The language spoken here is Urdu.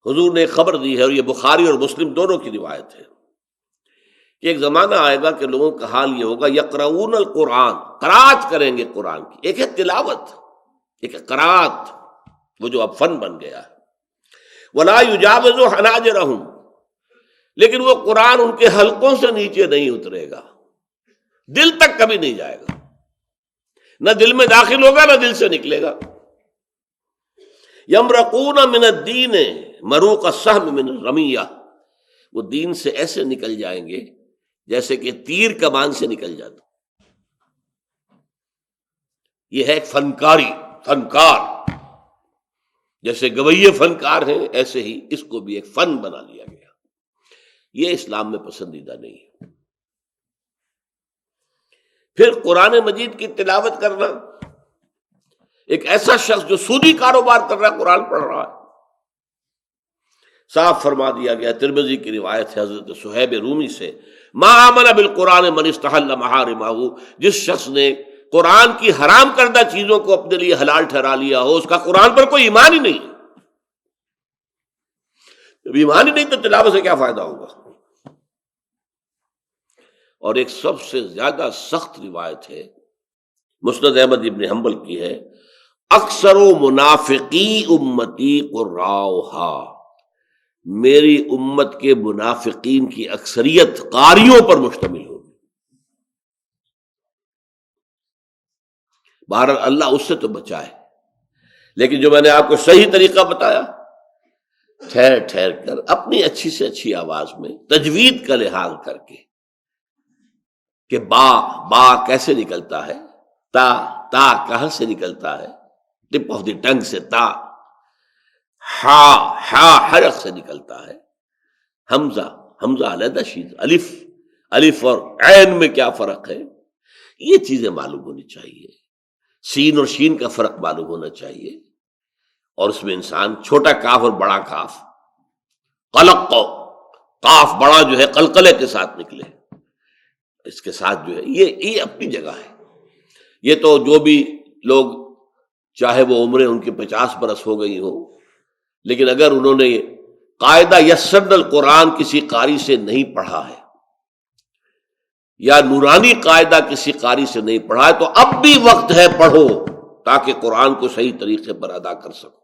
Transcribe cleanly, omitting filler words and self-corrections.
حضور نے ایک خبر دی ہے، اور یہ بخاری اور مسلم دونوں کی روایت ہے، کہ ایک زمانہ آئے گا کہ لوگوں کا حال یہ ہوگا، یقرؤون القرآن، قرات کریں گے قرآن کی، ایک ہے تلاوت، ایک ہے قرات، وہ جو اب فن بن گیا ہے، ولا یجاوز حناجرہم، لیکن وہ قرآن ان کے حلقوں سے نیچے نہیں اترے گا، دل تک کبھی نہیں جائے گا، نہ دل میں داخل ہوگا نہ دل سے نکلے گا۔ یمرقون من الدین مروق السهم من الرمیہ، وہ دین سے ایسے نکل جائیں گے جیسے کہ تیر کمان سے نکل جاتا۔ یہ ہے ایک فنکار، جیسے گویے فنکار ہیں ایسے ہی اس کو بھی ایک فن بنا لیا گیا۔ یہ اسلام میں پسندیدہ نہیں ہے۔ پھر قرآن مجید کی تلاوت کرنا، ایک ایسا شخص جو سودی کاروبار کر رہا ہے قرآن پڑھ رہا ہے، صاف فرما دیا گیا، ترمذی کی روایت ہے حضرت صہیب رومی سے، ما آمن بالقرآن من استحل محارمہ، جس شخص نے قرآن کی حرام کردہ چیزوں کو اپنے لیے حلال ٹھہرا لیا ہو، اس کا قرآن پر کوئی ایمان ہی نہیں۔ جب ایمان ہی نہیں تو تلاوت سے کیا فائدہ ہوگا؟ اور ایک سب سے زیادہ سخت روایت ہے، مسند احمد ابن حنبل کی ہے، اکثر منافقی امتی قراؤہا، میری امت کے منافقین کی اکثریت قاریوں پر مشتمل ہوگی۔ بہرحال اللہ اس سے تو بچائے، لیکن جو میں نے آپ کو صحیح طریقہ بتایا، ٹھہر ٹھہر کر اپنی اچھی سے اچھی آواز میں تجوید کا لحاظ کر کے، کہ با کیسے نکلتا ہے، تا کہاں سے نکلتا ہے، ٹپ آف دی ٹنگ سے تا، ہا حرف سے نکلتا ہے، حمزہ علیحدہ شید، الف اور عین میں کیا فرق ہے، یہ چیزیں معلوم ہونی چاہیے، سین اور شین کا فرق معلوم ہونا چاہیے، اور اس میں انسان چھوٹا کاف اور بڑا کاف، قلق کاف بڑا جو ہے قلقلے کے ساتھ نکلے، اس کے ساتھ جو ہے یہ اپنی جگہ ہے۔ یہ تو جو بھی لوگ چاہے وہ عمریں ان کی 50 برس ہو گئی ہو، لیکن اگر انہوں نے قاعدہ یسرنا القرآن کسی قاری سے نہیں پڑھا ہے، یا نورانی قاعدہ کسی قاری سے نہیں پڑھا ہے، تو اب بھی وقت ہے، پڑھو، تاکہ قرآن کو صحیح طریقے پر ادا کر سکو۔